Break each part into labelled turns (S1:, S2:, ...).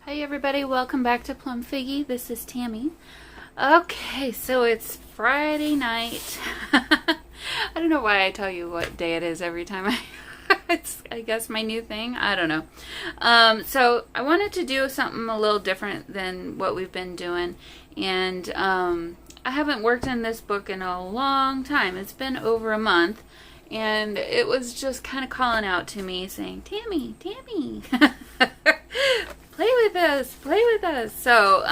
S1: Hi everybody, welcome back to Plum Figgy. This is Tammy. Okay, so it's Friday night. I don't know why I tell you what day it is every time it's, I guess, my new thing. I don't know. So I wanted to do something a little different than what we've been doing. And I haven't worked in this book in a long time. It's been over a month. And it was just kind of calling out to me saying, Tammy, Tammy, play with us, play with us. So,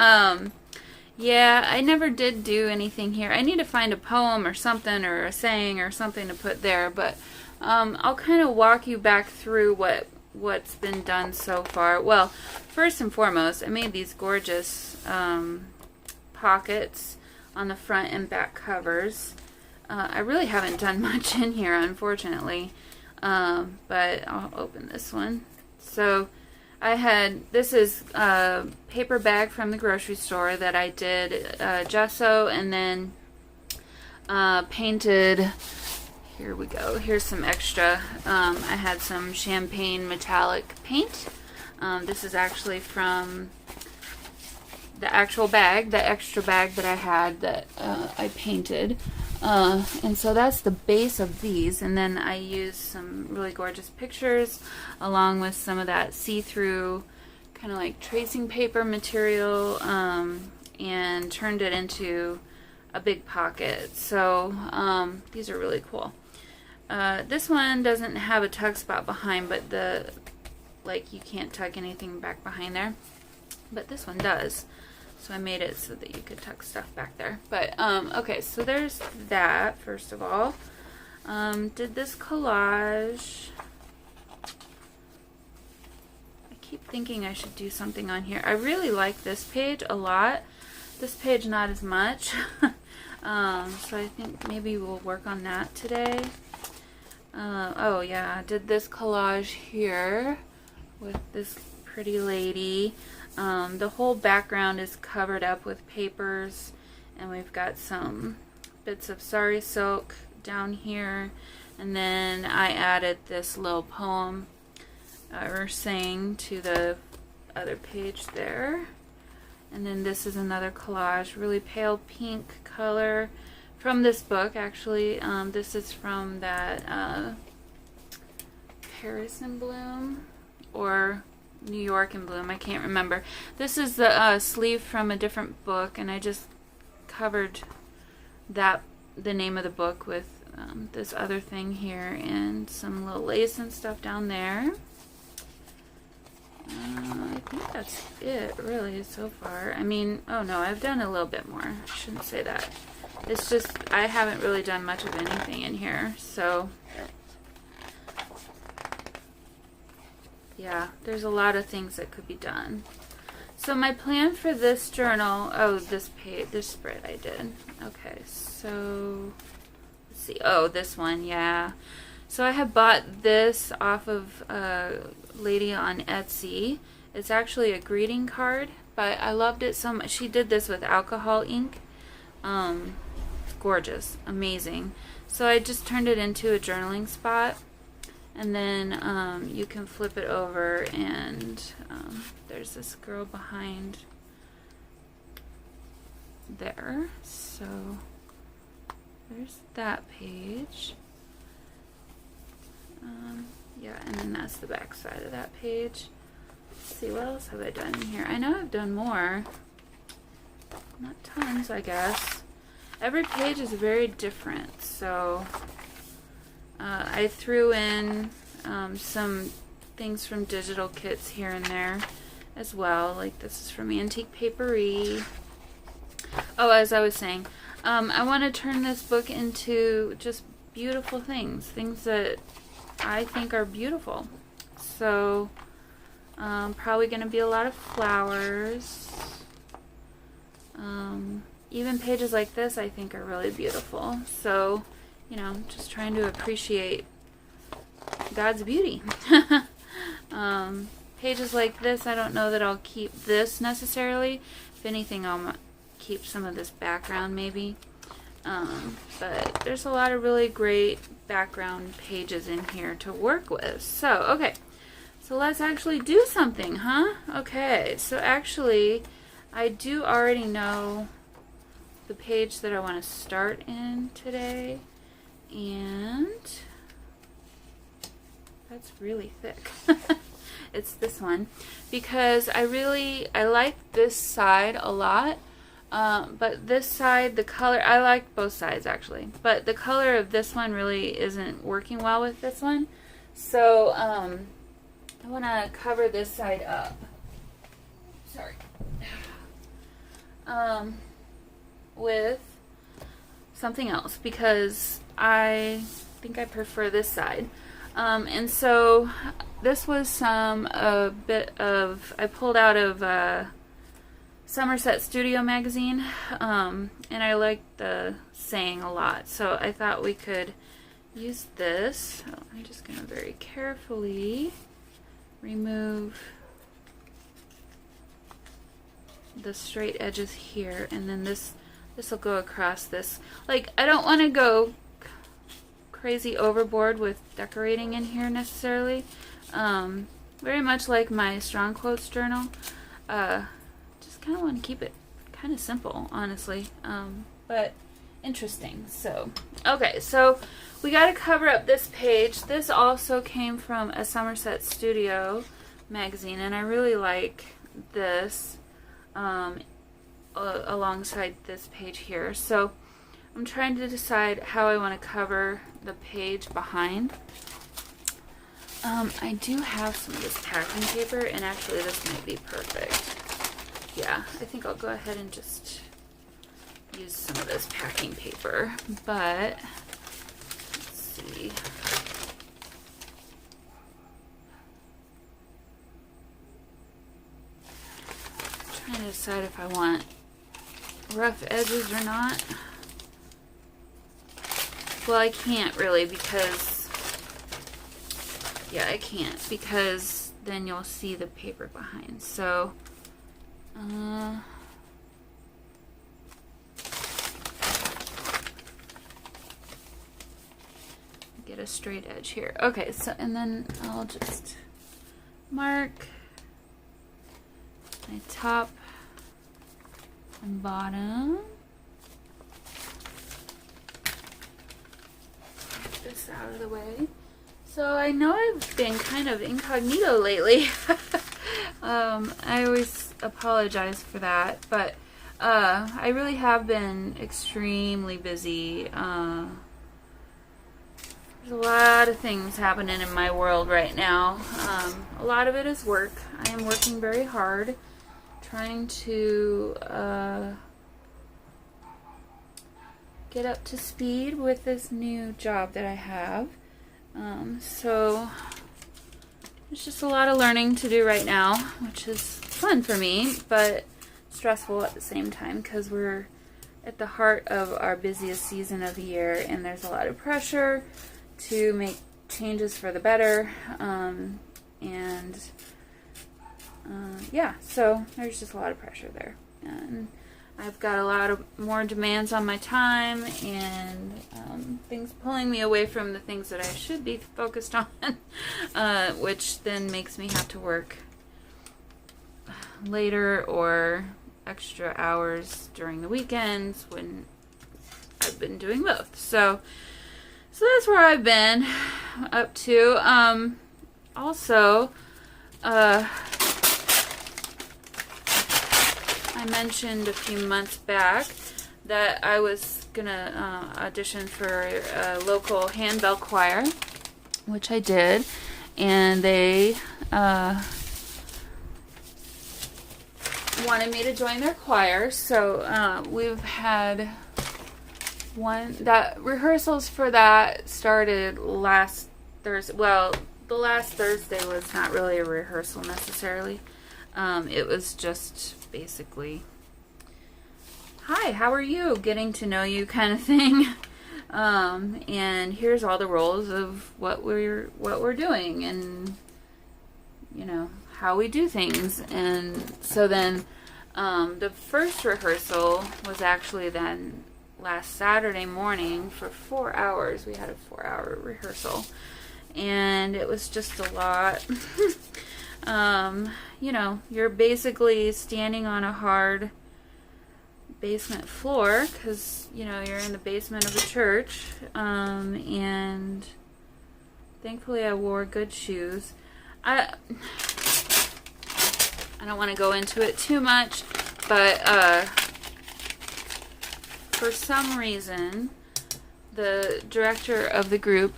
S1: yeah, I never did do anything here. I need to find a poem or something or a saying or something to put there. But I'll kind of walk you back through what's been done so far. Well, first and foremost, I made these gorgeous pockets on the front and back covers. I really haven't done much in here, unfortunately, but I'll open this one. So this is a paper bag from the grocery store that I did gesso and then painted. Here we go. Here's some extra. I had some champagne metallic paint. This is actually from the actual bag, the extra bag that I had that I painted. And so that's the base of these, and then I used some really gorgeous pictures along with some of that see-through kind of like tracing paper material, and turned it into a big pocket. So these are really cool. This one doesn't have a tuck spot behind, but you can't tuck anything back behind there, but this one does. So I made it so that you could tuck stuff back there. But, okay, so there's that, first of all. Did this collage. I keep thinking I should do something on here. I really like this page a lot. This page, not as much. So I think maybe we'll work on that today. Oh, yeah, I did this collage here with this pretty lady. The whole background is covered up with papers, and we've got some bits of sari silk down here, and then I added this little poem or saying to the other page there. And then this is another collage, really pale pink color from this book, actually. This is from that Paris in Bloom, or New York in Bloom, I can't remember. This is the sleeve from a different book, and I just covered the name of the book with this other thing here and some little lace and stuff down there. I think that's it really so far. I mean, oh no, I've done a little bit more. I shouldn't say that. It's just I haven't really done much of anything in here, so yeah, there's a lot of things that could be done. So my plan for this journal, this spread I did. Okay, so let's see. Oh, this one, yeah. So I have bought this off of a lady on Etsy. It's actually a greeting card, but I loved it so much. She did this with alcohol ink. Gorgeous, amazing. So I just turned it into a journaling spot. And then you can flip it over, and there's this girl behind there. So there's that page. Yeah, and then that's the back side of that page. Let's see, what else have I done in here? I know I've done more. Not tons, I guess. Every page is very different, so I threw in some things from digital kits here and there as well. Like this is from Antique Papery. Oh, as I was saying, I want to turn this book into just beautiful things that I think are beautiful. So probably going to be a lot of flowers. Even pages like this I think are really beautiful. So, you know, just trying to appreciate God's beauty. Pages like this, I don't know that I'll keep this necessarily. If anything, I'll keep some of this background maybe. But there's a lot of really great background pages in here to work with. So, okay. So let's actually do something, huh? Okay, so actually, I do already know the page that I want to start in today, and that's really thick. It's this one, because I like this side a lot, but this side, the color, I like both sides actually, but the color of this one really isn't working well with this one, so I want to cover this side up. Sorry. With something else, because I think I prefer this side. And so this was a bit of, I pulled out of Somerset Studio magazine, and I liked the saying a lot, so I thought we could use this. So I'm just going to very carefully remove the straight edges here, and then this will go across this. Like, I don't want to go crazy overboard with decorating in here necessarily. Very much like my strong quotes journal. Just kind of want to keep it kind of simple, honestly, but interesting. So, okay, so we got to cover up this page. This also came from a Somerset Studio magazine, and I really like this alongside this page here. So I'm trying to decide how I want to cover the page behind. I do have some of this packing paper, and actually this might be perfect. Yeah, I think I'll go ahead and just use some of this packing paper, but let's see. I'm trying to decide if I want rough edges or not. Well, I can't really, because, yeah, I can't, because then you'll see the paper behind. So, get a straight edge here. Okay, so, and then I'll just mark my top and bottom. Get this out of the way. So I know I've been kind of incognito lately. I always apologize for that, but I really have been extremely busy. There's a lot of things happening in my world right now. A lot of it is work. I am working very hard, trying to get up to speed with this new job that I have. So there's just a lot of learning to do right now, which is fun for me, but stressful at the same time, because we're at the heart of our busiest season of the year, and there's a lot of pressure to make changes for the better, yeah, so there's just a lot of pressure there, and I've got a lot of more demands on my time, and things pulling me away from the things that I should be focused on, which then makes me have to work later or extra hours during the weekends when I've been doing both. So that's where I've been up to. Also, I mentioned a few months back that I was gonna audition for a local handbell choir, which I did, and they wanted me to join their choir. So we've had that rehearsals for that started last Thursday. Well, the last Thursday was not really a rehearsal necessarily. It was just basically, hi, how are you? Getting to know you kind of thing. And here's all the roles of what we're doing, and you know how we do things. And so then the first rehearsal was actually then last Saturday morning for 4 hours. We had a 4-hour rehearsal, and it was just a lot. You know, you're basically standing on a hard basement floor because, you know, you're in the basement of a church, and thankfully I wore good shoes. I don't want to go into it too much, but for some reason the director of the group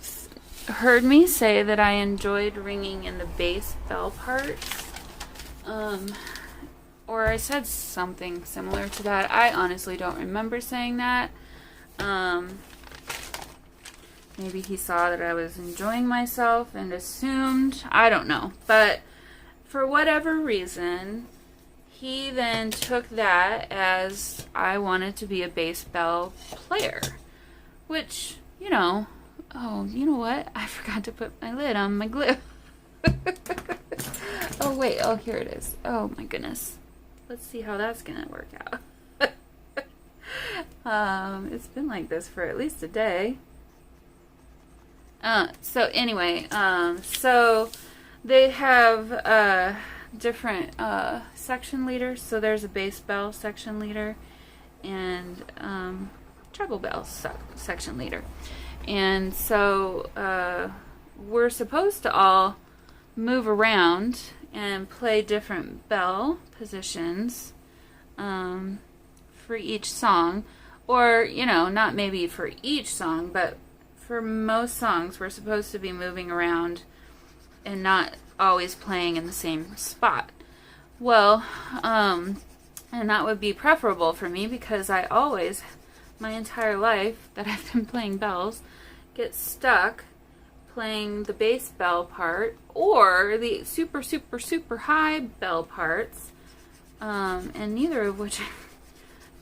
S1: heard me say that I enjoyed ringing in the bass bell parts, or I said something similar to that. I honestly don't remember saying that. Maybe he saw that I was enjoying myself and assumed. I don't know. But for whatever reason, he then took that as I wanted to be a bass bell player. Which, you know, oh, you know what? I forgot to put my lid on my glue. Oh, wait. Oh, here it is. Oh, my goodness. Let's see how that's going to work out. It's been like this for at least a day. So anyway, so they have different section leaders. So there's a bass bell section leader and treble bell section leader. And so we're supposed to all move around and play different bell positions for each song. Or, you know, not maybe for each song, but for most songs we're supposed to be moving around and not always playing in the same spot. Well, and that would be preferable for me because I always, my entire life that I've been playing bells, get stuck playing the bass bell part or the super, super, super high bell parts, and neither of which I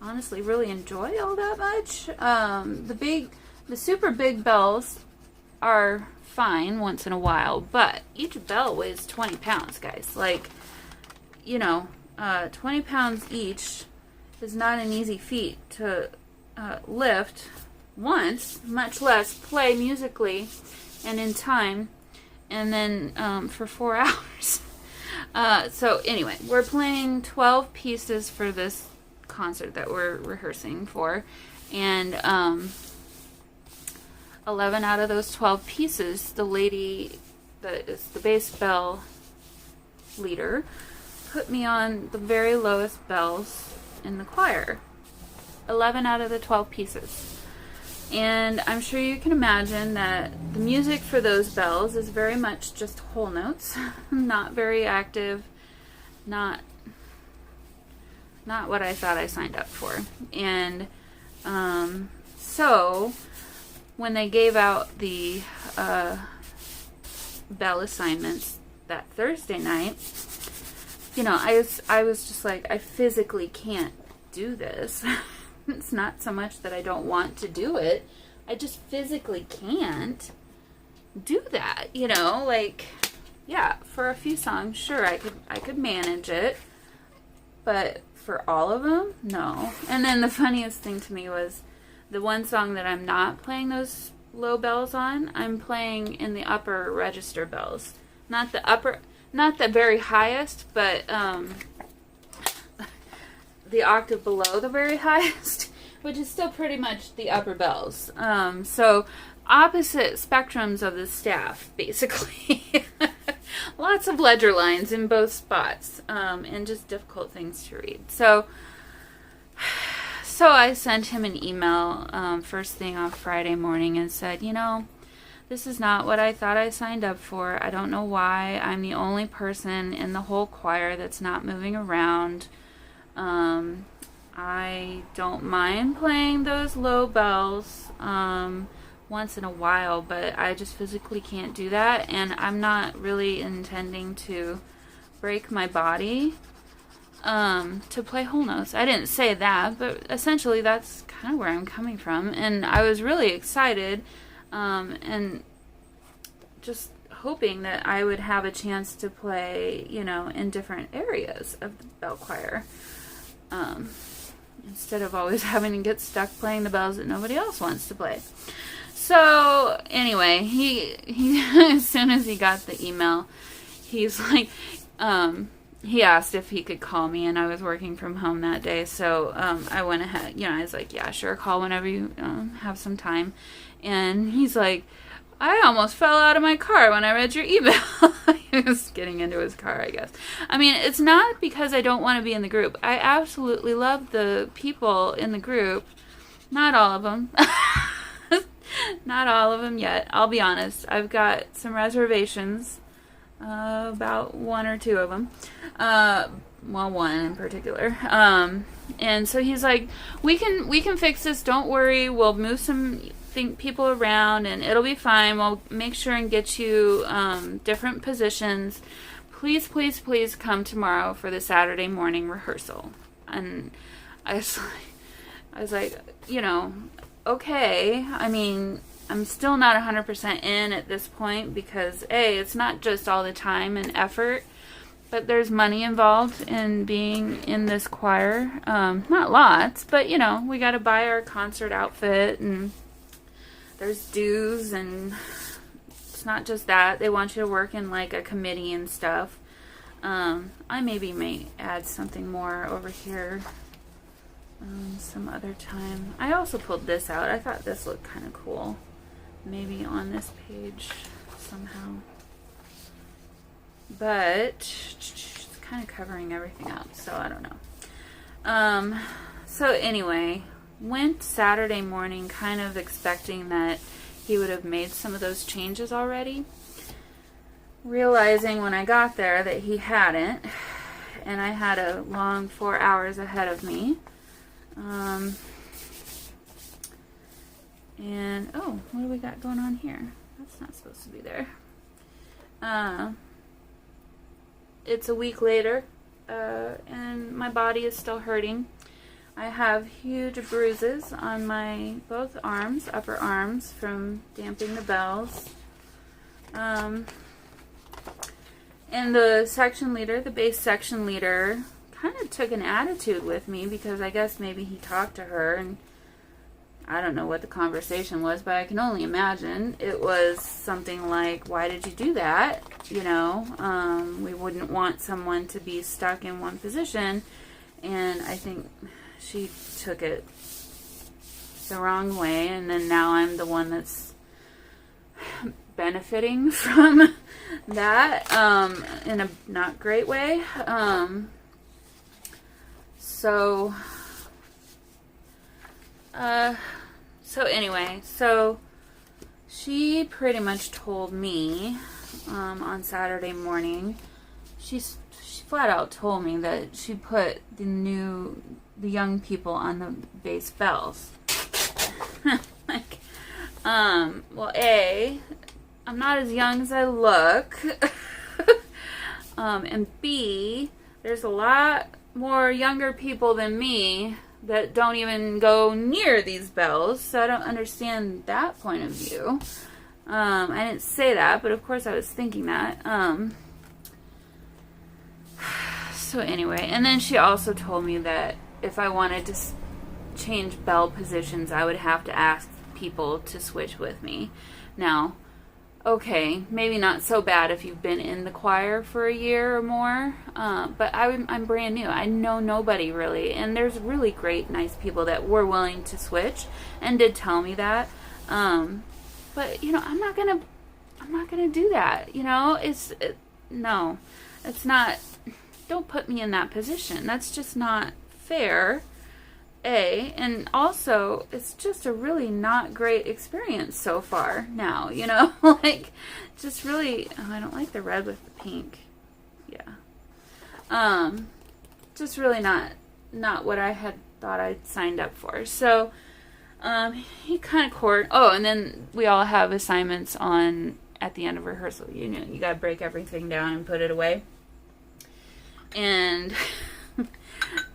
S1: honestly really enjoy all that much. The super big bells are fine once in a while, but each bell weighs 20 pounds, guys. Like, you know, 20 pounds each is not an easy feat to lift once, much less play musically and in time, and then for 4 hours. So anyway, we're playing 12 pieces for this concert that we're rehearsing for, and 11 out of those 12 pieces, the lady that is the bass bell leader put me on the very lowest bells in the choir. 11 out of the 12 pieces. And I'm sure you can imagine that the music for those bells is very much just whole notes, not very active, not what I thought I signed up for. And so when they gave out the bell assignments that Thursday night, you know, I was just like, I physically can't do this. It's not so much that I don't want to do it. I just physically can't do that, you know, like, yeah, for a few songs, sure, I could manage it, but for all of them, no. And then the funniest thing to me was the one song that I'm not playing those low bells on, I'm playing in the upper register bells. Not the very highest, but the octave below the very highest, which is still pretty much the upper bells. So opposite spectrums of the staff, basically. Lots of ledger lines in both spots, and just difficult things to read. So I sent him an email first thing on Friday morning and said, you know, this is not what I thought I signed up for. I don't know why I'm the only person in the whole choir that's not moving around. I don't mind playing those low bells once in a while, but I just physically can't do that, and I'm not really intending to break my body to play whole notes. I didn't say that, but essentially that's kind of where I'm coming from, and I was really excited and just hoping that I would have a chance to play, you know, in different areas of the bell choir, instead of always having to get stuck playing the bells that nobody else wants to play. So anyway, he as soon as he got the email, he's like, he asked if he could call me, and I was working from home that day, so I went ahead, I was like, yeah, sure, call whenever you have some time. And he's like, I almost fell out of my car when I read your email. He was getting into his car, I guess. I mean, it's not because I don't want to be in the group. I absolutely love the people in the group. Not all of them. Not all of them yet. I'll be honest. I've got some reservations. About one or two of them. Well, one in particular. And so he's like, we can fix this. Don't worry. We'll move some people around and it'll be fine. We'll make sure and get you different positions. Please, please, please come tomorrow for the Saturday morning rehearsal. And I was like, okay. I mean, I'm still not 100% in at this point because it's not just all the time and effort, but there's money involved in being in this choir. Not lots, but we got to buy our concert outfit and there's dues, and it's not just that. They want you to work in like a committee and stuff. I maybe may add something more over here some other time. I also pulled this out. I thought this looked kind of cool. Maybe on this page somehow. But it's kind of covering everything up, so I don't know. So anyway, went Saturday morning kind of expecting that he would have made some of those changes already. Realizing when I got there that he hadn't, and I had a long 4 hours ahead of me. And, oh, what do we got going on here? That's not supposed to be there. It's a week later, and my body is still hurting. I have huge bruises on my both arms, upper arms, from damping the bells. And the section leader, the bass section leader, kind of took an attitude with me because I guess maybe he talked to her, and I don't know what the conversation was, but I can only imagine it was something like, why did you do that? We wouldn't want someone to be stuck in one position. And I think she took it the wrong way, and then now I'm the one that's benefiting from that in a not great way. So anyway, so she pretty much told me on Saturday morning, she flat out told me that she put the young people on the bass bells. Like, well, I'm not as young as I look, and B, there's a lot more younger people than me that don't even go near these bells, so I don't understand that point of view. I didn't say that, but of course I was thinking that. So anyway, and then she also told me that if I wanted to change bell positions, I would have to ask people to switch with me. Now, okay, maybe not so bad if you've been in the choir for a year or more, but I'm brand new. I know nobody really, and there's really great, nice people that were willing to switch and did tell me that. But I'm not gonna do that. No, it's not. Don't put me in that position. That's just not fair. And also, it's just a really not great experience so far now, like, just really, I don't like the red with the pink. Yeah. Just really not what I had thought I'd signed up for. So, he kind of and then we all have assignments at the end of rehearsal. You gotta break everything down and put it away. And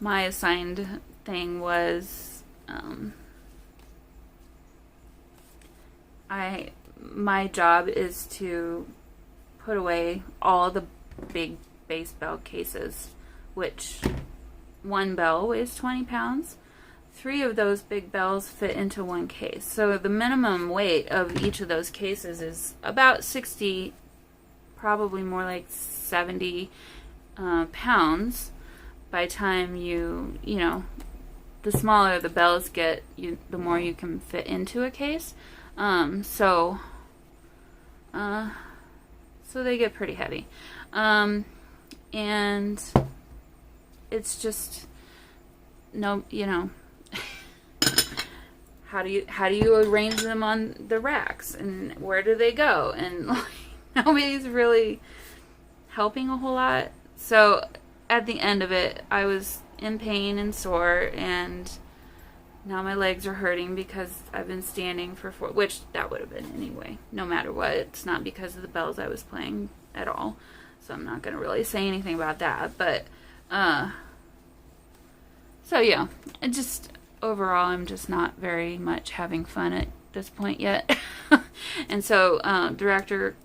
S1: my assigned thing was my job is to put away all the big bass bell cases, which one bell weighs 20 pounds, 3 of those big bells fit into one case. So the minimum weight of each of those cases is about 60, probably more like 70 pounds. By the time you know, the smaller the bells get, the more you can fit into a case. So they get pretty heavy. And it's just, no, you know, how do you arrange them on the racks, and where do they go? And like, nobody's really helping a whole lot. So at the end of it, I was in pain and sore, and now my legs are hurting because I've been standing for 4, which that would have been anyway, no matter what. It's not because of the bells I was playing at all, so I'm not going to really say anything about that. But so yeah, it just, overall, I'm just not very much having fun at this point yet. And so director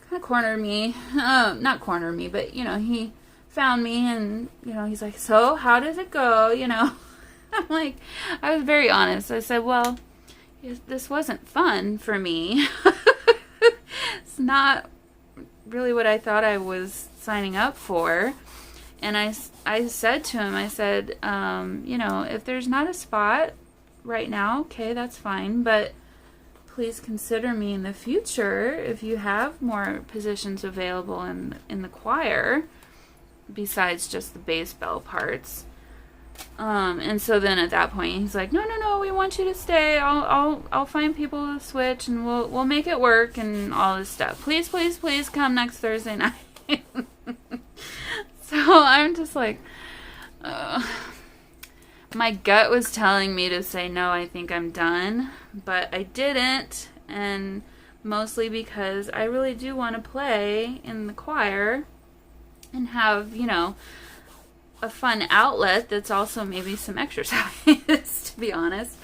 S1: kind of cornered me, not cornered me, but, you know, he found me, and, you know, he's like, so how does it go, you know? I'm like, I was very honest. I said, well, this wasn't fun for me. It's not really what I thought I was signing up for. And I said to him, I said, you know, if there's not a spot right now, okay, that's fine, but please consider me in the future if you have more positions available in the choir besides just the bass bell parts. And so then at that point he's like, no, we want you to stay. I'll find people to switch, and we'll make it work, and all this stuff. Please come next Thursday night. So I'm just like, my gut was telling me to say no, I think I'm done, but I didn't, and mostly because I really do want to play in the choir and have, you know, a fun outlet that's also maybe some exercise, to be honest.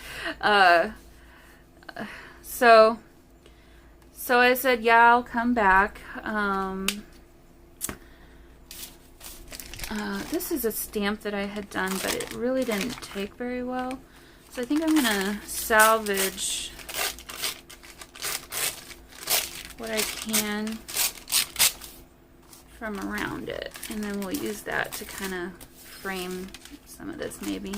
S1: So I said, yeah, I'll come back. This is a stamp that I had done, but it really didn't take very well. So I think I'm going to salvage what I can from around it, and then we'll use that to kind of frame some of this maybe.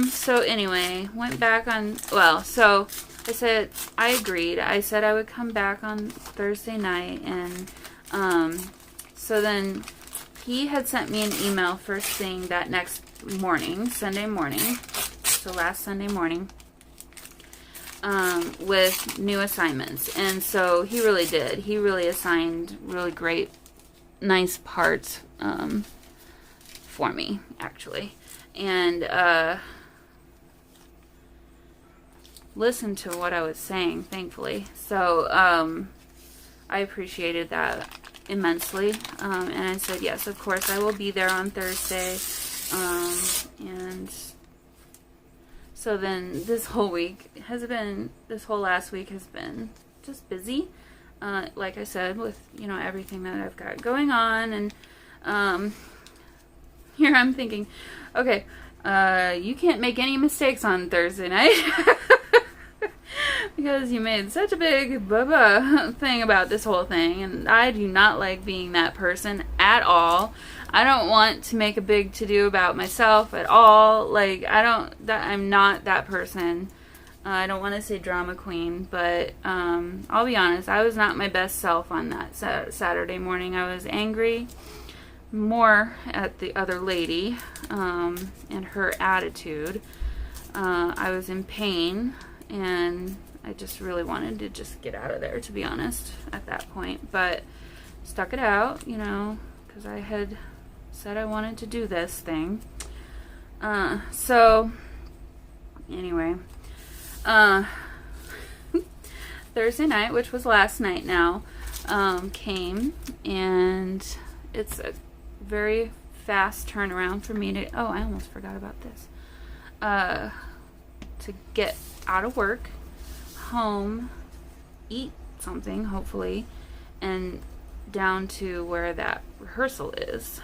S1: So anyway, went back on, well, so I said, I agreed. I said I would come back on Thursday night, and so then he had sent me an email first thing that next morning, Sunday morning, so last Sunday morning, with new assignments. And so he really did. He really assigned really great, nice parts for me, actually. And listened to what I was saying, thankfully. So I appreciated that immensely. And I said, yes, of course, I will be there on Thursday. And so then this whole last week has been just busy. Like I said, with, you know, everything that I've got going on. And here I'm thinking, okay, you can't make any mistakes on Thursday night. Because you made such a big thing about this whole thing, and I do not like being that person at all. I don't want to make a big to-do about myself at all. Like, I'm not that person. I don't want to say drama queen, but I'll be honest, I was not my best self on that Saturday morning. I was angry more at the other lady and her attitude. I was in pain, and I just really wanted to just get out of there, to be honest, at that point. But stuck it out, you know, because I had said I wanted to do this thing. So, anyway, Thursday night, which was last night now, came, and it's a very fast turnaround for me to, I almost forgot about this, to get out of work, home, eat something, hopefully, and down to where that rehearsal is.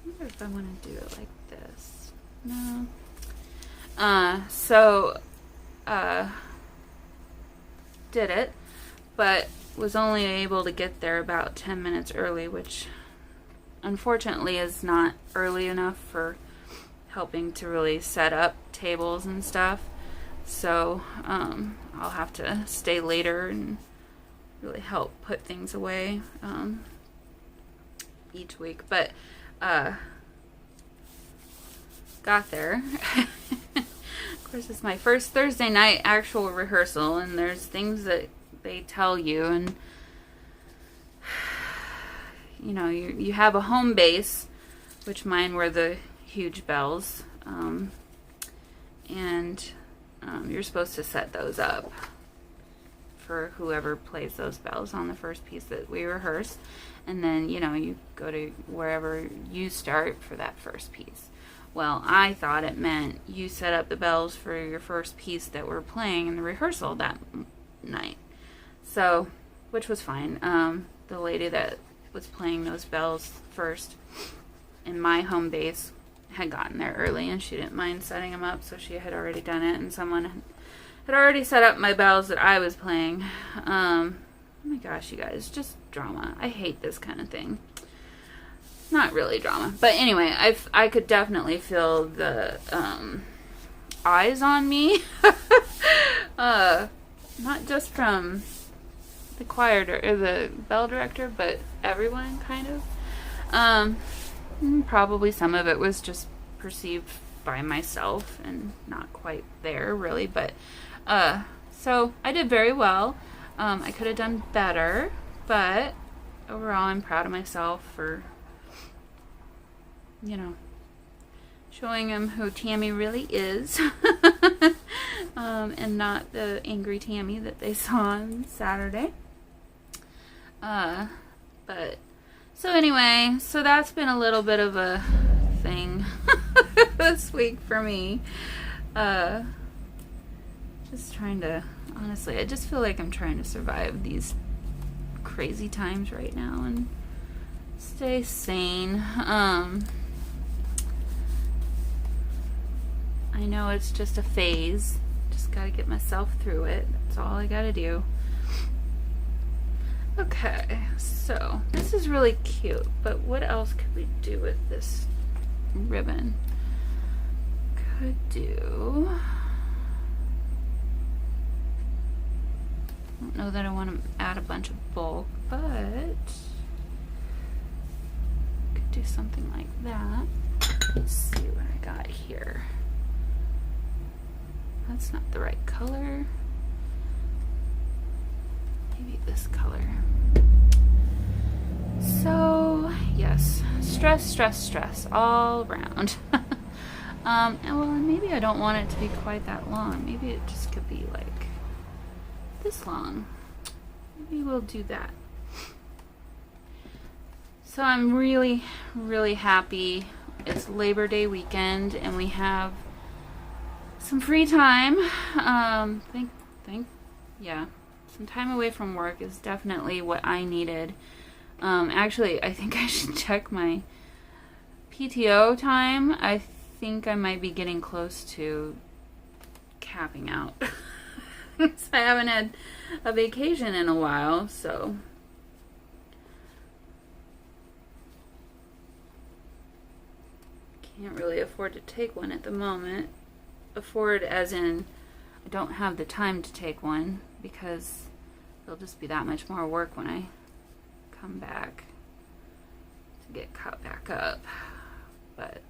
S1: wonder if I want to do it like this. No. Did it, but was only able to get there about 10 minutes early, which unfortunately is not early enough for helping to really set up tables and stuff. So I'll have to stay later and really help put things away each week. But got there. Of course, it's my first Thursday night actual rehearsal, and there's things that they tell you, and you know, you have a home base, which mine were the huge bells, and you're supposed to set those up for whoever plays those bells on the first piece that we rehearse, and then, you know, you go to wherever you start for that first piece. Well, I thought it meant you set up the bells for your first piece that we're playing in the rehearsal that night. So, which was fine. The lady that was playing those bells first in my home base had gotten there early, and she didn't mind setting them up, so she had already done it, and someone had already set up my bells that I was playing. Oh my gosh, you guys, just drama. I hate this kind of thing. Not really drama, but anyway, I could definitely feel the eyes on me, not just from the choir or the bell director, but everyone kind of. Probably some of it was just perceived by myself and not quite there really, but so I did very well. I could have done better, but overall I'm proud of myself for, you know, showing them who Tammy really is, and not the angry Tammy that they saw on Saturday. But so anyway, so that's been a little bit of a thing this week for me. Just trying to, honestly, I just feel like I'm trying to survive these crazy times right now and stay sane. I know it's just a phase. Just gotta get myself through it. That's all I gotta do. Okay, so this is really cute, but what else could we do with this ribbon? Could do... I don't know that I want to add a bunch of bulk, but could do something like that. Let's see what I got here. That's not the right color. Maybe this color. So, yes, stress all around. And well, maybe I don't want it to be quite that long. Maybe it just could be like this long. Maybe we'll do that. So I'm really happy. It's Labor Day weekend and we have some free time. Yeah, some time away from work is definitely what I needed. Actually, I think I should check my PTO time. I think I might be getting close to capping out. I haven't had a vacation in a while, so can't really afford to take one at the moment. Afford as in I don't have the time to take one because it'll just be that much more work when I come back to get caught back up. But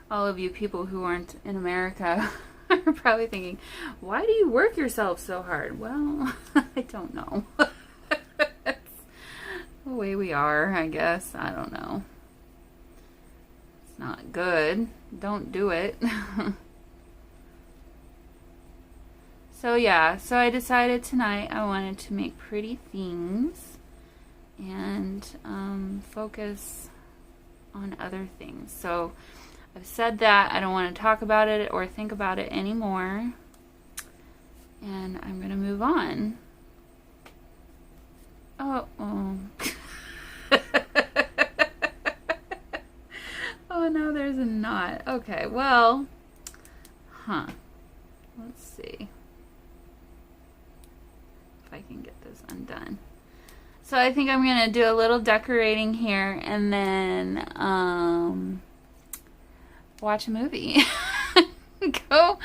S1: all of you people who aren't in America are probably thinking, why do you work yourself so hard? Well, I don't know. It's the way we are, I guess. I don't know. It's not good. Don't do it. So yeah, so I decided tonight I wanted to make pretty things and focus on other things. So I've said that I don't want to talk about it or think about it anymore, and I'm going to move on. Oh. Okay, well, let's see if I can get this undone. So I think I'm going to do a little decorating here and then watch a movie. Go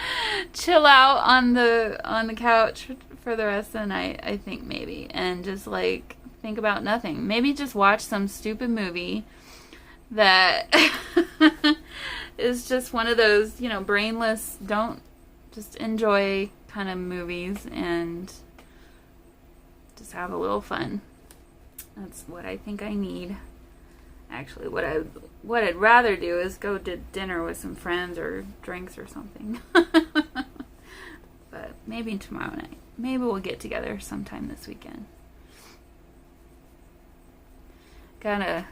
S1: chill out on the couch for the rest of the night, I think, maybe, and just like think about nothing. Maybe just watch some stupid movie that is just one of those, you know, brainless, don't just enjoy kind of movies and just have a little fun. That's what I think I need. Actually, what I'd rather do is go to dinner with some friends or drinks or something. But maybe tomorrow night. Maybe we'll get together sometime this weekend. Gonna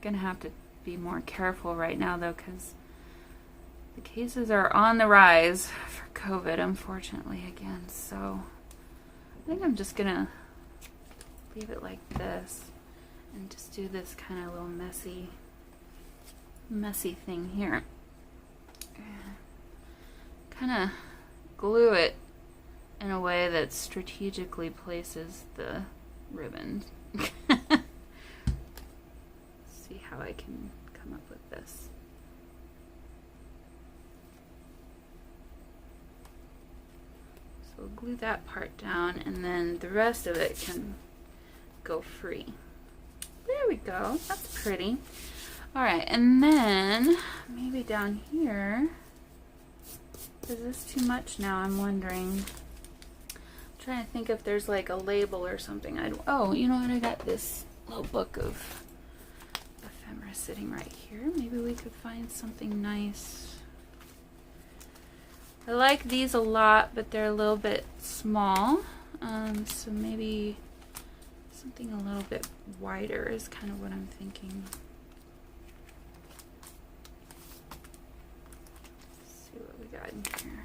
S1: have to be more careful right now though, because the cases are on the rise for COVID, unfortunately, again. So I think I'm just gonna leave it like this and just do this kind of little messy thing here. Kind of glue it in a way that strategically places the ribbon. See how I can come up with this. So we'll glue that part down and then the rest of it can go free. There we go. That's pretty. Alright, and then maybe down here, is this too much now? I'm wondering. I'm trying to think if there's like a label or something. Oh, you know what? I got this little book of ephemera sitting right here. Maybe we could find something nice. I like these a lot, but they're a little bit small. So maybe something a little bit wider is kind of what I'm thinking. Let's see what we got in here.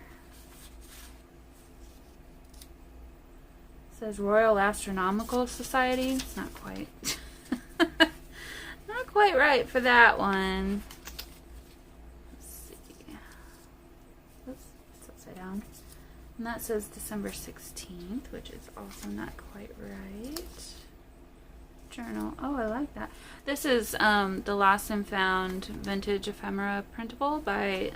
S1: It says Royal Astronomical Society. It's not quite. Not quite right for that one. Let's see. Oops, it's upside down. And that says December 16th, which is also not quite right. Journal. Oh, I like that. This is the Lost and Found Vintage Ephemera Printable by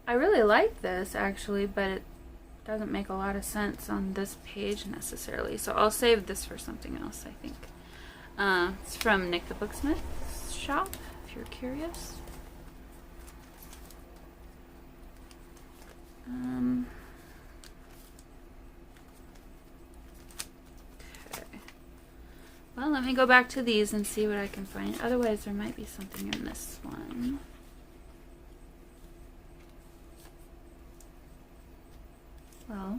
S1: I really like this actually, but it doesn't make a lot of sense on this page necessarily, so I'll save this for something else, I think. It's from Nick the Booksmith's shop, if you're curious. Well, let me go back to these and see what I can find. Otherwise, there might be something in this one. Well,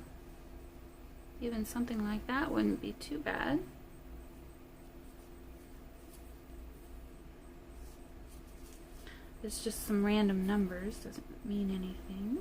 S1: even something like that wouldn't be too bad. It's just some random numbers, doesn't mean anything.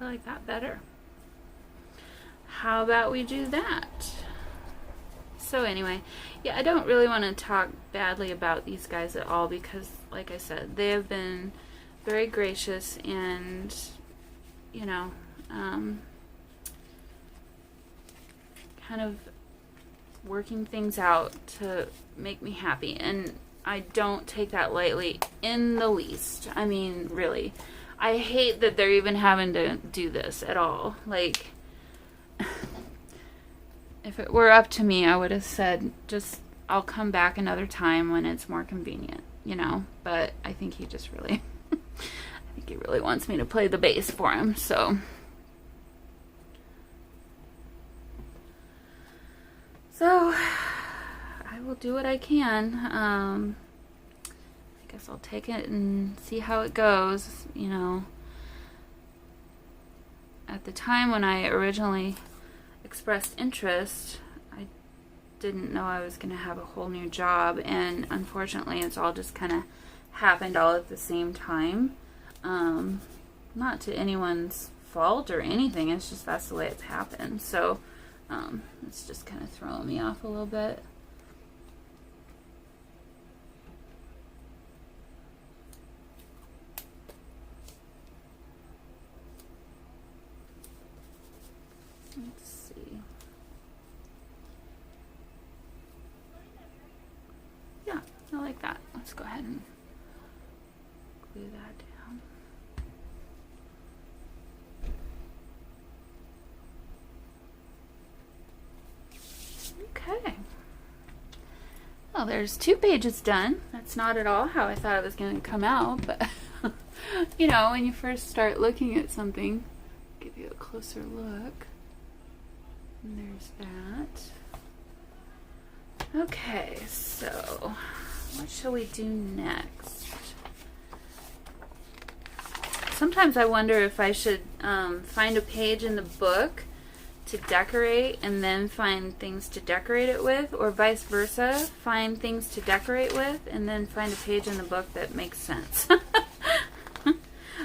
S1: I like that better. How about we do that? So anyway, yeah, I don't really want to talk badly about these guys at all because, like I said, they have been very gracious and, you know, kind of working things out to make me happy. And I don't take that lightly in the least. I mean, really. I hate that they're even having to do this at all. Like, if it were up to me, I would have said, just, I'll come back another time when it's more convenient, you know? But I think he just really, I think he really wants me to play the bass for him, so. So, I will do what I can. I guess I'll take it and see how it goes, you know. At the time when I originally expressed interest, I didn't know I was going to have a whole new job, and unfortunately it's all just kind of happened all at the same time. Not to anyone's fault or anything, it's just that's the way it's happened. So it's just kind of throwing me off a little bit. Let's see. Yeah, I like that. Let's go ahead and glue that down. Okay. Well, there's 2 pages done. That's not at all how I thought it was going to come out, but you know, when you first start looking at something, give you a closer look. And there's that. Okay, so what shall we do next? Sometimes I wonder if I should find a page in the book to decorate and then find things to decorate it with, or vice versa, find things to decorate with and then find a page in the book that makes sense.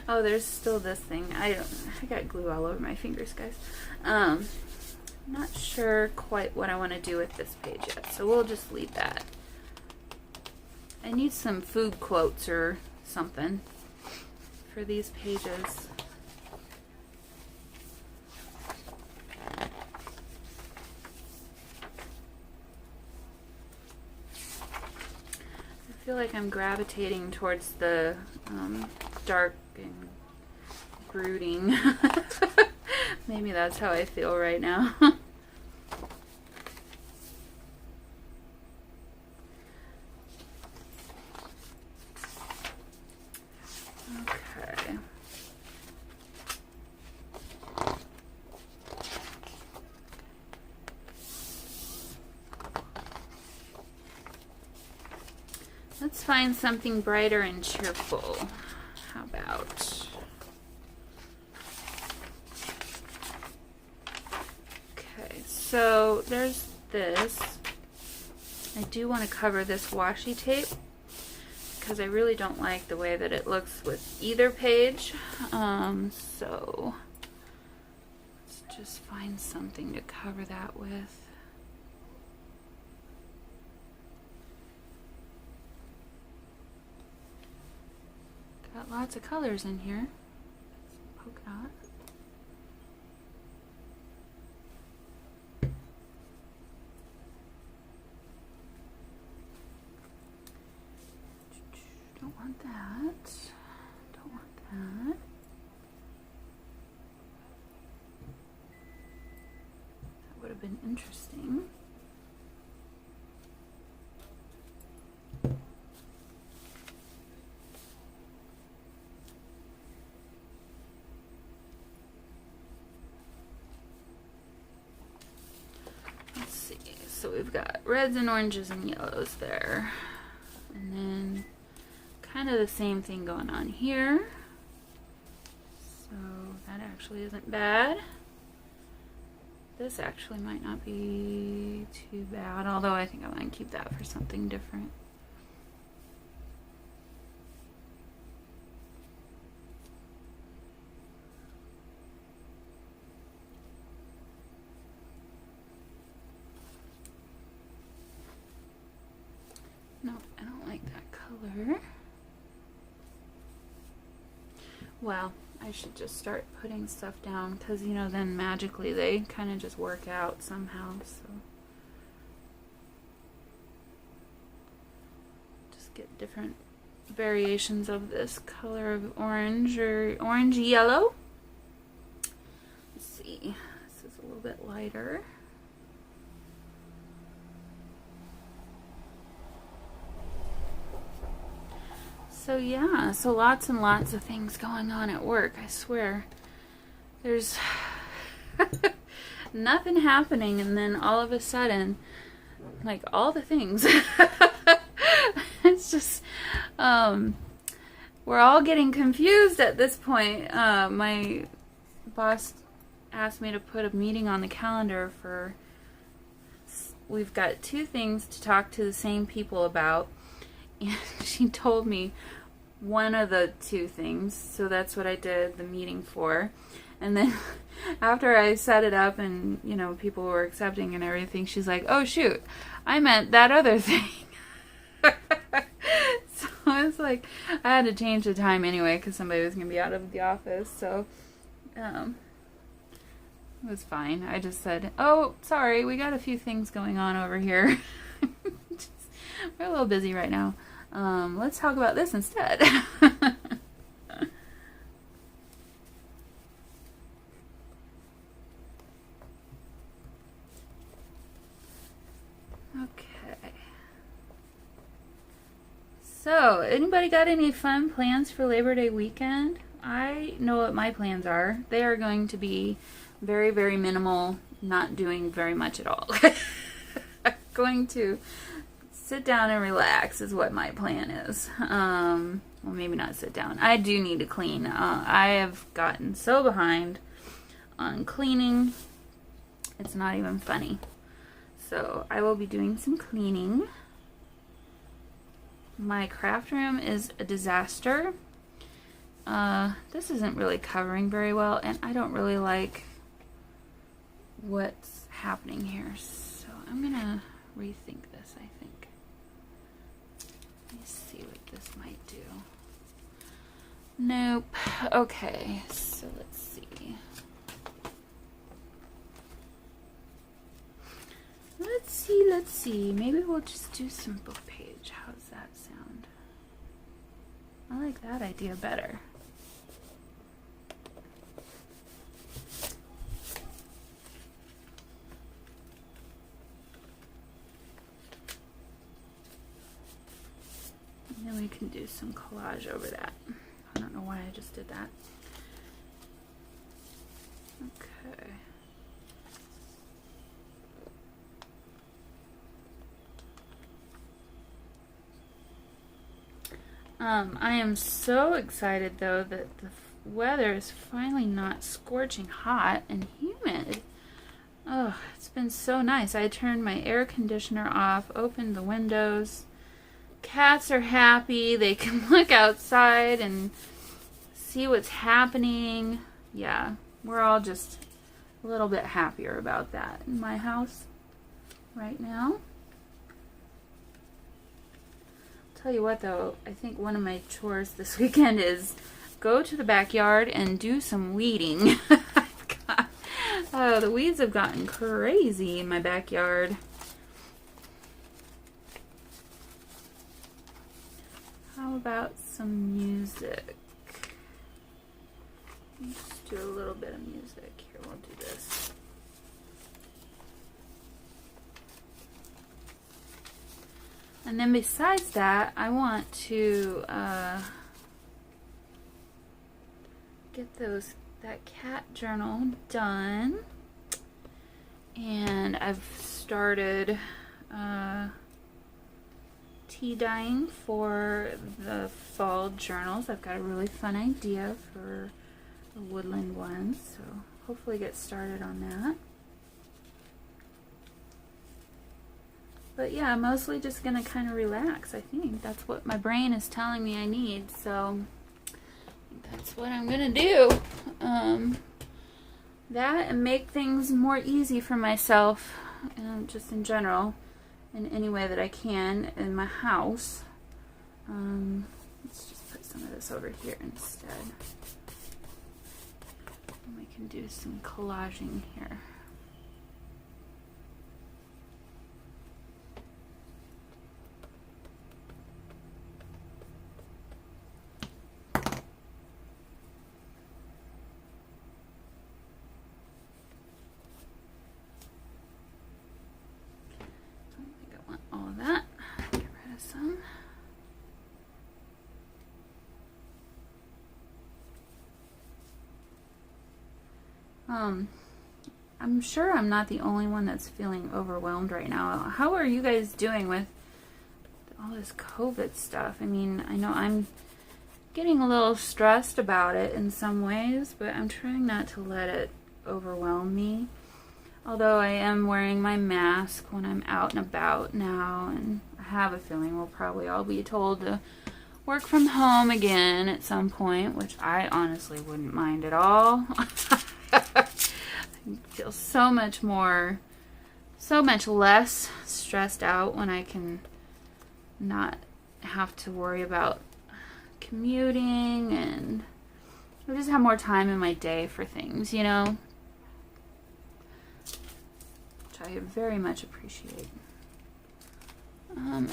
S1: Oh, there's still this thing. I got glue all over my fingers, guys. I'm not sure quite what I want to do with this page yet, so we'll just leave that. I need some food quotes or something for these pages. I feel like I'm gravitating towards the dark and brooding. Maybe that's how I feel right now. Okay. Let's find something brighter and cheerful. How about... Okay, so there's this. I do want to cover this washi tape because I really don't like the way that it looks with either page. So let's just find something to cover that with. Got lots of colors in here. Polka dot. Don't want that. Don't want that. That would have been interesting. So we've got reds and oranges and yellows there. And then kind of the same thing going on here. So that actually isn't bad. This actually might not be too bad, although I think I want to keep that for something different. No, I don't like that color. Well, I should just start putting stuff down because, you know, then magically they kind of just work out somehow. So just get different variations of this color of orange or orange yellow. Let's see. This is a little bit lighter. So yeah, so lots and lots of things going on at work, I swear. There's nothing happening and then all of a sudden, like all the things. It's just, we're all getting confused at this point. My boss asked me to put a meeting on the calendar for we've got 2 things to talk to the same people about, and she told me one of the 2 things, so that's what I did the meeting for. And then after I set it up and, you know, people were accepting and everything, she's like, oh shoot, I meant that other thing. So I was like, I had to change the time anyway because somebody was going to be out of the office, so it was fine. I just said, oh, sorry, we got a few things going on over here. We're a little busy right now. Let's talk about this instead. Okay. So, anybody got any fun plans for Labor Day weekend? I know what my plans are. They are going to be very, very minimal, not doing very much at all. I'm going to sit down and relax is what my plan is. Well, maybe not sit down. I do need to clean. I have gotten so behind on cleaning. It's not even funny. So I will be doing some cleaning. My craft room is a disaster. This isn't really covering very well, and I don't really like what's happening here. So I'm gonna rethink this, I think. Let me see what this might do. Nope. Okay, so let's see. Let's see. Maybe we'll just do some book page. How's that sound? I like that idea better. And then we can do some collage over that. I don't know why I just did that. Okay. I am so excited though that the weather is finally not scorching hot and humid. Oh, it's been so nice. I turned my air conditioner off, opened the windows. Cats are happy. They can look outside and see what's happening. Yeah, we're all just a little bit happier about that in my house right now. Tell you what though, I think one of my chores this weekend is go to the backyard and do some weeding. Oh, the weeds have gotten crazy in my backyard. How about some music? Let's do a little bit of music. Here, we'll do this. And then besides that, I want to get that cat journal done. And I've started tea dyeing for the fall journals. I've got a really fun idea for a woodland one, so hopefully get started on that. But yeah, I'm mostly just going to kind of relax. I think that's what my brain is telling me I need, so that's what I'm going to do. That and make things more easy for myself, just in general, in any way that I can in my house. Let's just put some of this over here instead. And we can do some collaging here. I'm sure I'm not the only one that's feeling overwhelmed right now. How are you guys doing with all this COVID stuff? I mean, I know I'm getting a little stressed about it in some ways, but I'm trying not to let it overwhelm me. Although I am wearing my mask when I'm out and about now, and I have a feeling we'll probably all be told to work from home again at some point, which I honestly wouldn't mind at all. I feel so much less stressed out when I can not have to worry about commuting, and I just have more time in my day for things, you know, which I very much appreciate.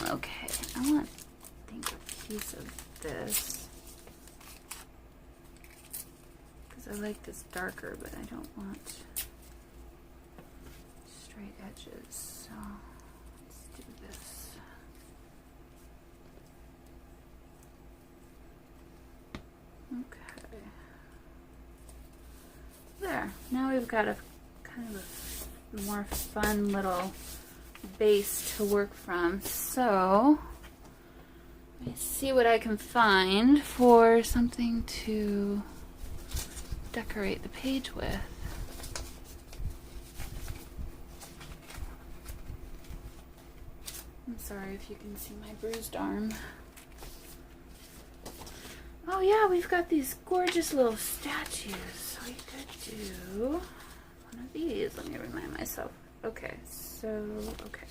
S1: Okay, I want, I think, a piece of this, because I like this darker, but I don't want straight edges, so let's do this. Okay. There. Now we've got a kind of a more fun little base to work from. So let me see what I can find for something to decorate the page with. I'm sorry if you can see my bruised arm. Oh yeah, we've got these gorgeous little statues. So we could do one of these. Let me remind myself. Okay, so, okay.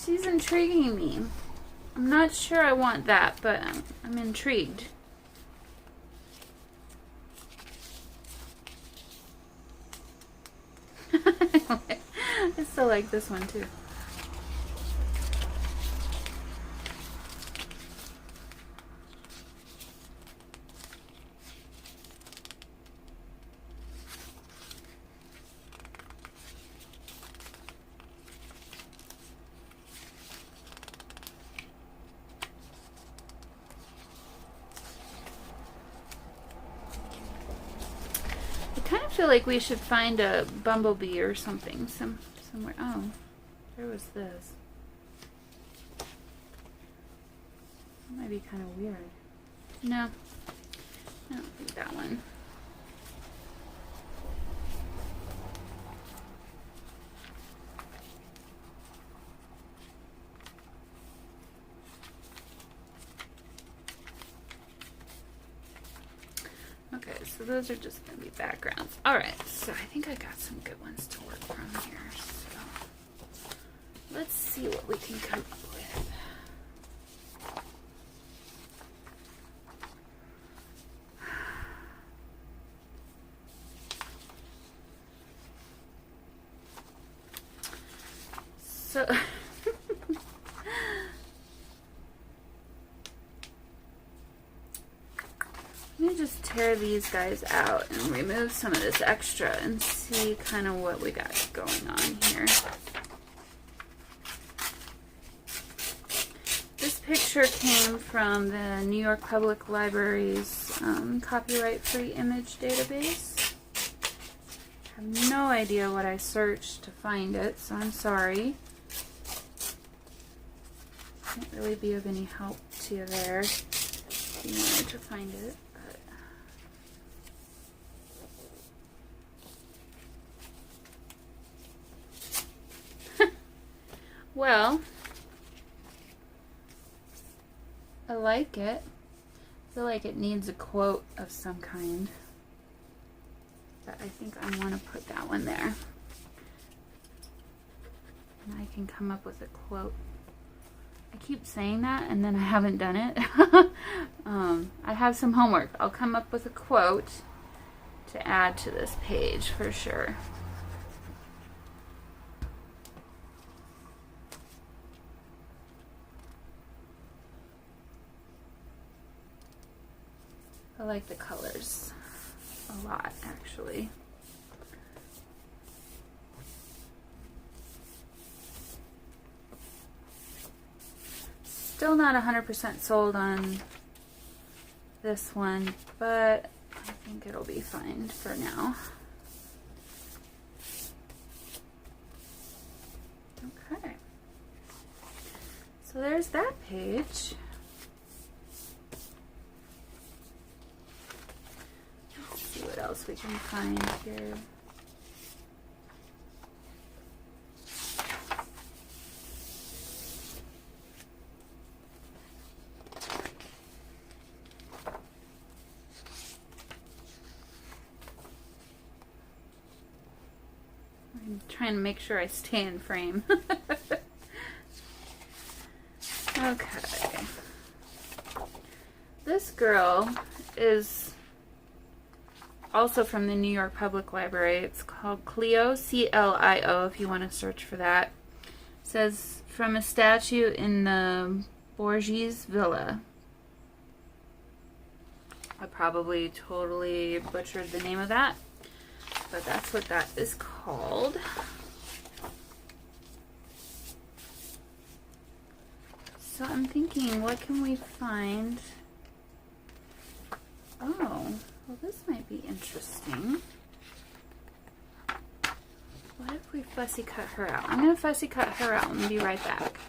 S1: She's intriguing me. I'm not sure I want that, but I'm intrigued. I still like this one too. I kind of feel like we should find a bumblebee or something somewhere. Oh, there was this. That might be kind of weird. No, I don't think that one. Okay, so those are just going to be backgrounds. Alright, so I think I got some good ones to work from here. So let's see what we can come up with. So let me just tear these guys out and remove some of this extra and see kind of what we got going on here. This picture came from the New York Public Library's copyright-free image database. I have no idea what I searched to find it, so I'm sorry. Can't really be of any help to you there if you wanted to find it. Well, I like it. I feel like it needs a quote of some kind. But I think I want to put that one there. And I can come up with a quote. I keep saying that and then I haven't done it. I have some homework. I'll come up with a quote to add to this page for sure. I like the colors a lot, actually. Still not 100% sold on this one, but I think it'll be fine for now. Okay. So there's that page. Let's see what else we can find here. I'm trying to make sure I stay in frame. Okay. This girl is also from the New York Public Library. It's called Clio, C-L-I-O, if you want to search for that. It says, from a statue in the Borghese Villa. I probably totally butchered the name of that, but that's what that is called. So I'm thinking, what can we find? Oh, well, this might be interesting. What if we fussy cut her out? I'm going to fussy cut her out and be right back.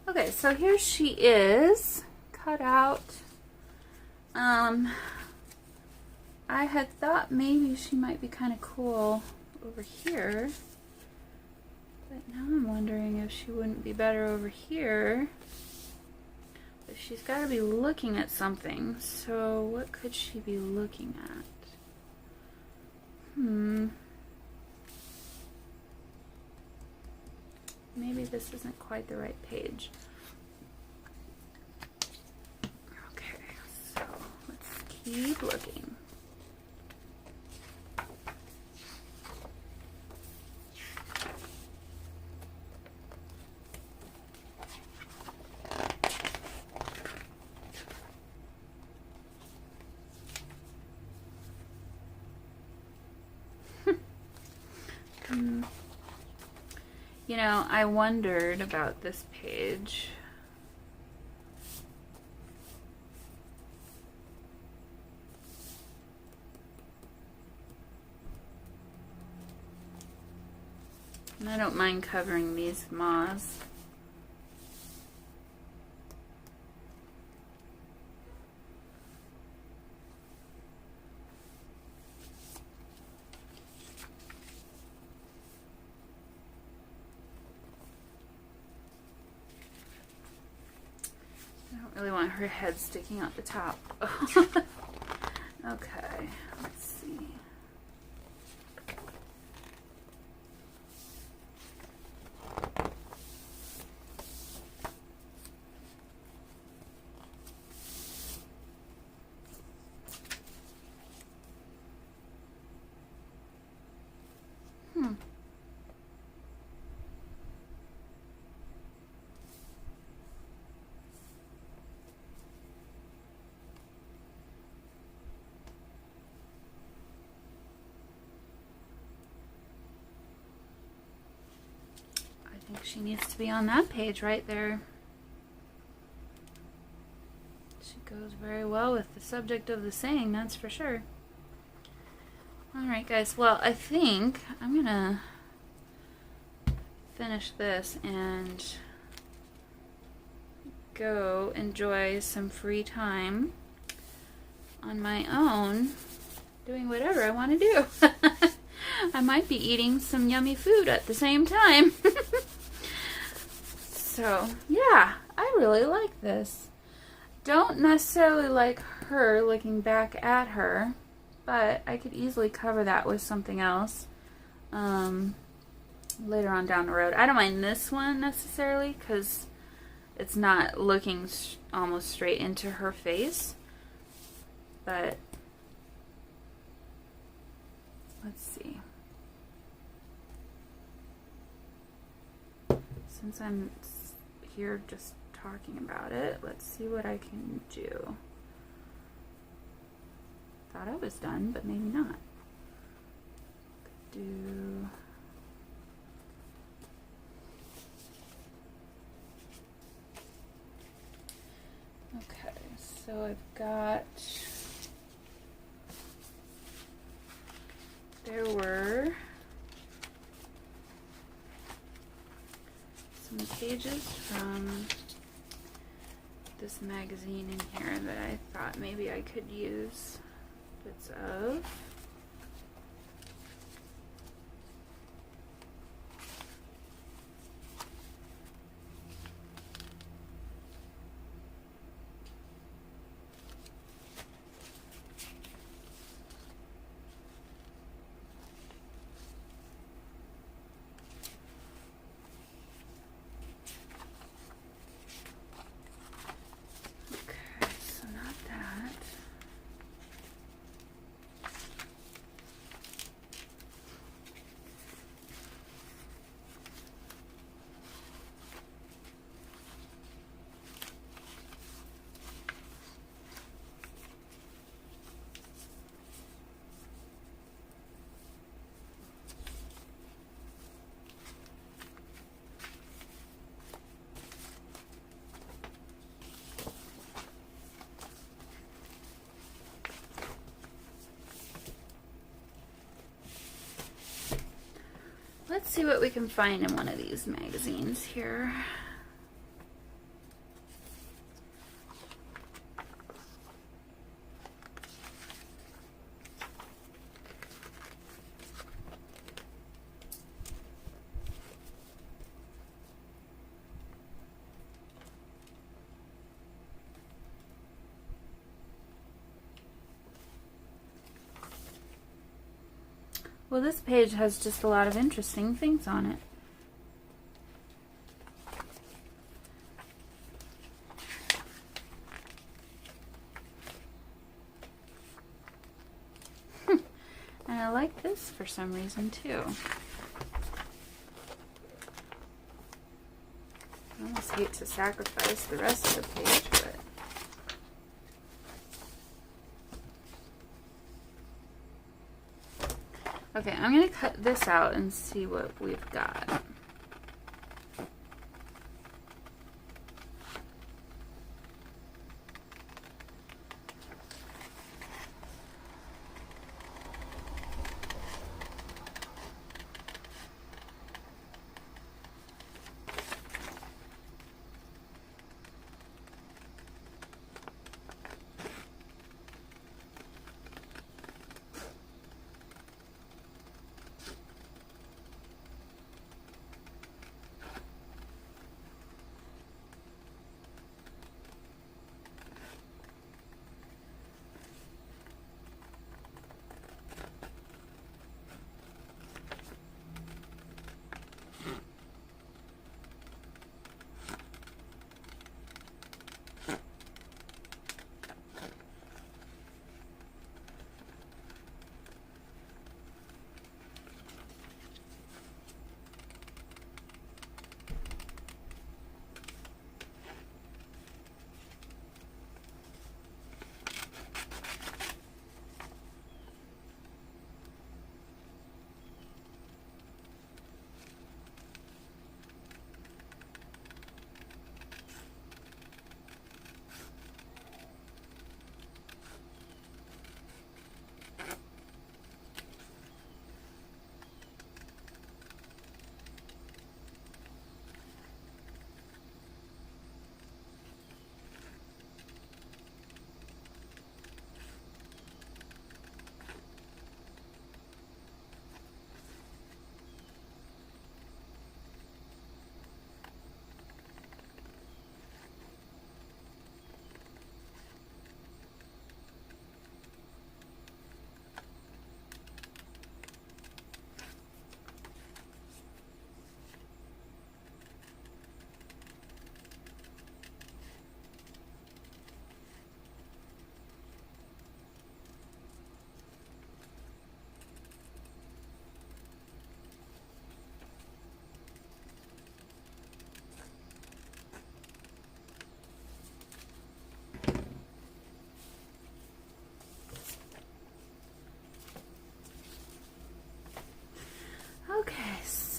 S1: Okay, so here she is, cut out. I had thought maybe she might be kind of cool over here, but now I'm wondering if she wouldn't be better over here. But she's got to be looking at something, so what could she be looking at? Maybe this isn't quite the right page. Okay, so let's keep looking. You know, I wondered about this page. And I don't mind covering these moths. Really want her head sticking out the top. Okay, let's see. think she needs to be on that page right there. She goes very well with the subject of the saying, that's for sure. Alright guys, well I think I'm gonna finish this and go enjoy some free time on my own, doing whatever I want to do. I might be eating some yummy food at the same time. So, yeah, I really like this. Don't necessarily like her looking back at her, but I could easily cover that with something else later on down the road. I don't mind this one necessarily because it's not looking almost straight into her face, but let's see. Since I'm here just talking about it, let's see what I can do. Thought I was done, but maybe not. Do okay, so I've got, there were some pages from this magazine in here that I thought maybe I could use bits of. Let's see what we can find in one of these magazines here. Well, this page has just a lot of interesting things on it. And I like this for some reason too. I almost hate to sacrifice the rest of the page, but okay, I'm going to cut this out and see what we've got.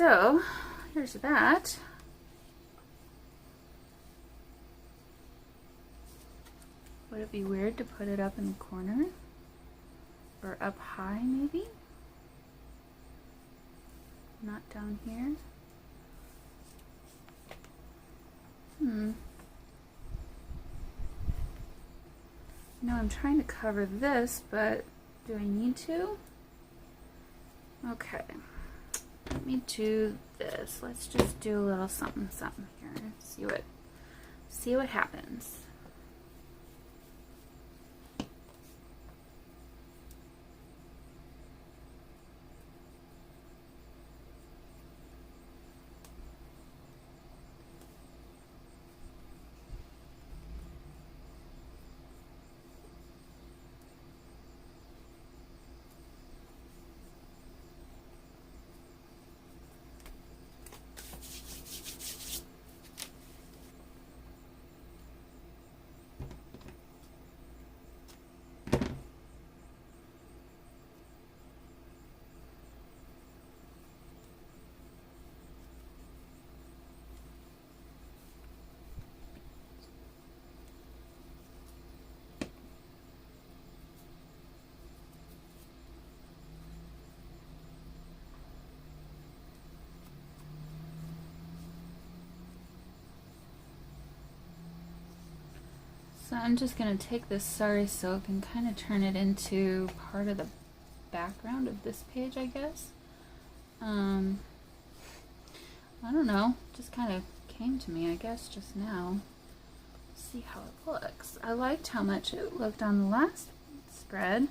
S1: so here's that. Would it be weird to put it up in the corner? Or up high, maybe? Not down here? No, I'm trying to cover this, but do I need to? Okay. Let me do this. Let's just do a little something something here. See what happens. So I'm just going to take this sari silk and kind of turn it into part of the background of this page, I guess. I don't know, just kind of came to me, I guess, just now. See how it looks. I liked how much it looked on the last spread,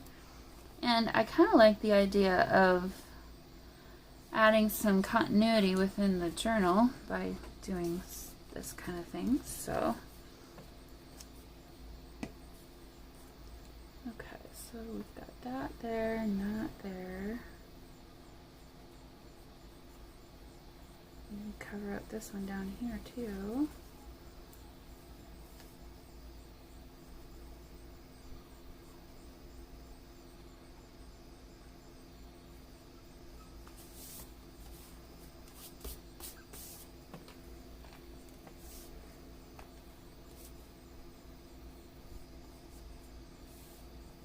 S1: and I kind of like the idea of adding some continuity within the journal by doing this kind of thing. So okay, so we've got that there and that there. And cover up this one down here too.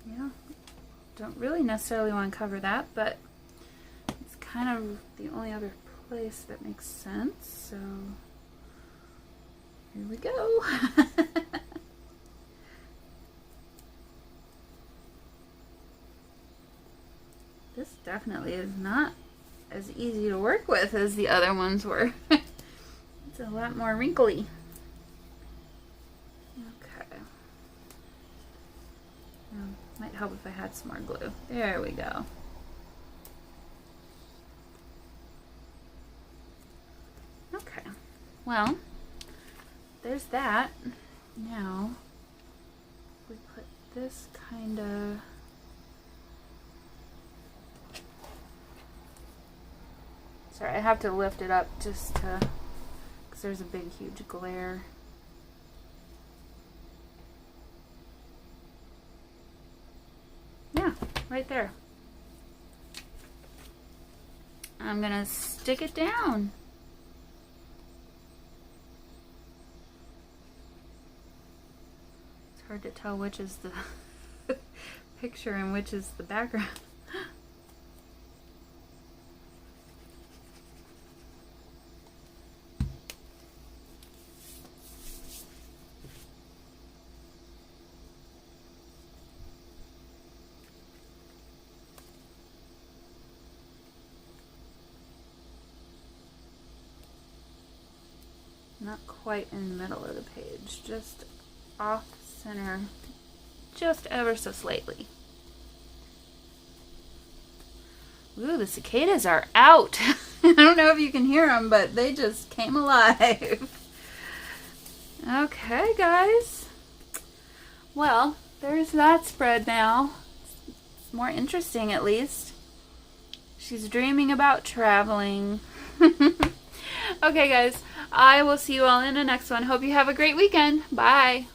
S1: Yeah, don't really necessarily want to cover that, but it's kind of the only other place that makes sense, so here we go. This definitely is not as easy to work with as the other ones were. It's a lot more wrinkly. Okay. Might help if I had some more glue. There we go. Okay, well, there's that. Now, we put this kind of... Sorry, I have to lift it up just to... because there's a big, huge glare. Yeah, right there. I'm gonna stick it down. Hard to tell which is the picture and which is the background. Not quite in the middle of the page, just off center, just ever so slightly. Ooh, the cicadas are out. I don't know if you can hear them, but they just came alive. Okay, guys. Well, there's that spread now. It's more interesting, at least. She's dreaming about traveling. Okay, guys. I will see you all in the next one. Hope you have a great weekend. Bye.